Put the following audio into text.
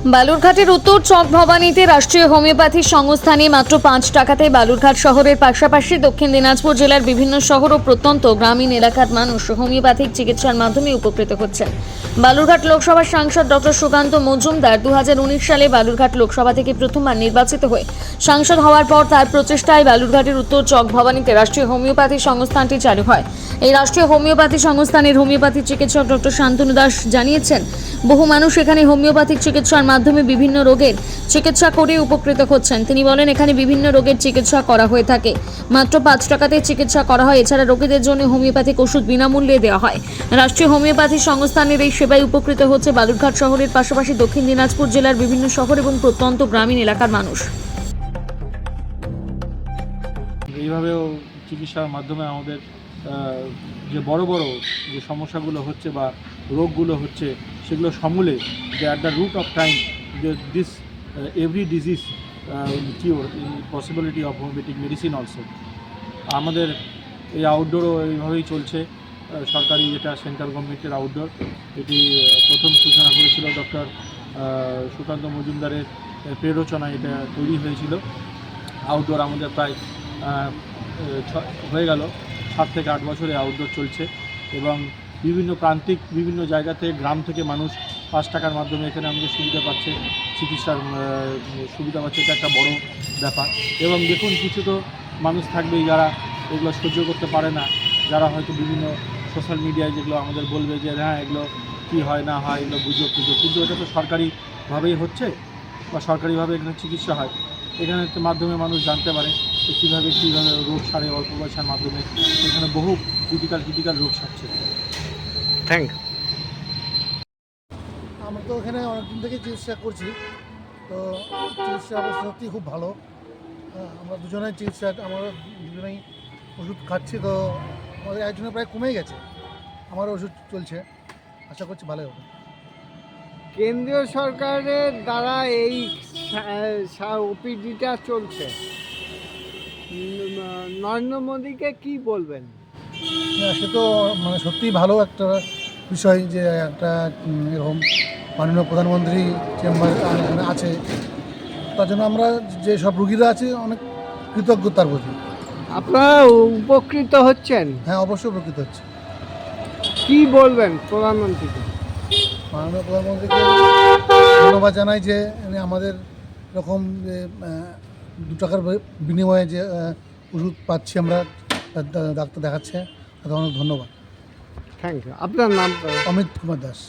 বালুরঘাটের উত্তর চক ভবানীতে রাষ্ট্রীয় হোমিওপ্যাথি সংস্থানে মাত্র 5 টাকাতে বালুরঘাট শহরের পাশাপাশি দক্ষিণ দিনাজপুর জেলার বিভিন্ন শহর ও প্রত্যন্ত গ্রামীণ এলাকার মানুষ হোমিওপ্যাথিক চিকিৎসার মাধ্যমে উপকৃত হচ্ছেন। বালুরঘাট লোকসভার সাংসদ ডক্টর সুকান্ত মজুমদার 2019 সালে বালুরঘাট লোকসভা থেকে প্রথমবার নির্বাচিত হয়ে সাংসদ হওয়ার পর তার প্রচেষ্টায় বালুরঘাটের উত্তর চক ভবানীতে রাষ্ট্রীয় হোমিওপ্যাথি সংস্থানটি চালু হয়। এই রাষ্ট্রীয় হোমিওপ্যাথি সংস্থানের হোমিওপ্যাথি চিকিৎসক ডক্টর শান্তনু দাস জানিয়েছেন, বহু মানুষ এখানে হোমিওপ্যাথিক চিকিৎসার মাধ্যমে বিভিন্ন রোগের চিকিৎসা করে উপকৃত হচ্ছেন। তিনি বলেন, এখানে বিভিন্ন রোগের চিকিৎসা করা হয়ে থাকে, মাত্র 5 টাকাতে চিকিৎসা করা হয়। এছাড়া রোগীদের জন্য হোমিওপ্যাথিক ওষুধ বিনামূল্যে দেওয়া হয়। রাষ্ট্রীয় হোমিওপ্যাথি সংস্থানের এই সেবায় উপকৃত হচ্ছে বালুরঘাট শহরের পাশাপাশি দক্ষিণ দিনাজপুর জেলার বিভিন্ন শহর এবং প্রত্যন্ত গ্রামীণ এলাকার মানুষ। এইভাবেও চিকিৎসার মাধ্যমে আমাদের যে বড় বড় যে সমস্যাগুলো হচ্ছে বা রোগগুলো হচ্ছে সেগুলো সমূলে যে at the root of time this every disease cure in possibility of homeopathic medicine also. আমাদের এই আউটডোরও এইভাবেই চলছে। সরকারি যেটা সেন্ট্রাল গভর্নমেন্টের আউটডোর, এটি প্রথম সূচনা করেছিল ডক্টর সুকান্ত মজুমদারের প্রেরোচনায় এটা তৈরি হয়েছিল। আউটডোর আমাদের প্রায় হয়ে গেল 7 থেকে 8 বছরে আউটডোর চলছে এবং বিভিন্ন প্রান্তিক বিভিন্ন জায়গা থেকে গ্রাম থেকে মানুষ 5 টাকার মাধ্যমে এখানে আমাদের সুবিধা পাচ্ছে, চিকিৎসার সুবিধা পাচ্ছে। এটা একটা বড় ব্যাপার। এবং দেখুন, কিছু তো মানুষ থাকবেই যারা এগুলো সহ্য করতে পারে না, যারা হয়তো বিভিন্ন সোশ্যাল মিডিয়ায় যেগুলো আমাদের বলবে যে হ্যাঁ এগুলো কী হয় না হয়, এগুলো গুজব, কিন্তু এটা তো সরকারিভাবেই হচ্ছে বা সরকারিভাবে এখানে চিকিৎসা হয়। এখানে মাধ্যমে মানুষ জানতে পারে যে কীভাবে রোগ সারে অল্প পয়সার মাধ্যমে এখানে বহু ক্রিটিক্যাল রোগ সারছে। Thank you. আমরা তো এখানে অনেকদিন থেকে চিকিৎসা করছি, তো চিকিৎসা অবস্থা সত্যি খুব ভালো। আমরা দুজনেই আমরা দুজনেই ওষুধ খাচ্ছি, তো আমাদের একজনের প্রায় কমে গেছে। আমার ওষুধ চলছে, আশা করছি ভালো হবে। কেন্দ্রীয় সরকারের দ্বারা এই ওপিডিটা চলছে, নরেন্দ্র মোদীকে কি বলবেন? সে তো মানে সত্যিই ভালো একটা বিষয় যে একটা এরকম মাননীয় প্রধানমন্ত্রী চেম্বার এখানে আছে। তার জন্য আমরা যে সব রুগীরা আছে অনেক কৃতজ্ঞতার প্রতি। আপনারা উপকৃত হচ্ছেন? হ্যাঁ, অবশ্যই উপকৃত হচ্ছে। কি বলবেন প্রধানমন্ত্রীকে? মাননীয় প্রধানমন্ত্রীকে ধন্যবাদ জানাই যে আমাদের এরকম যে 2 টাকার বিনিময়ে যে ওষুধ পাচ্ছি আমরা, ডাক্তার দেখাচ্ছে, তাতে অনেক ধন্যবাদ। Thank you. আপনার নাম? অমিত কুমার দাস।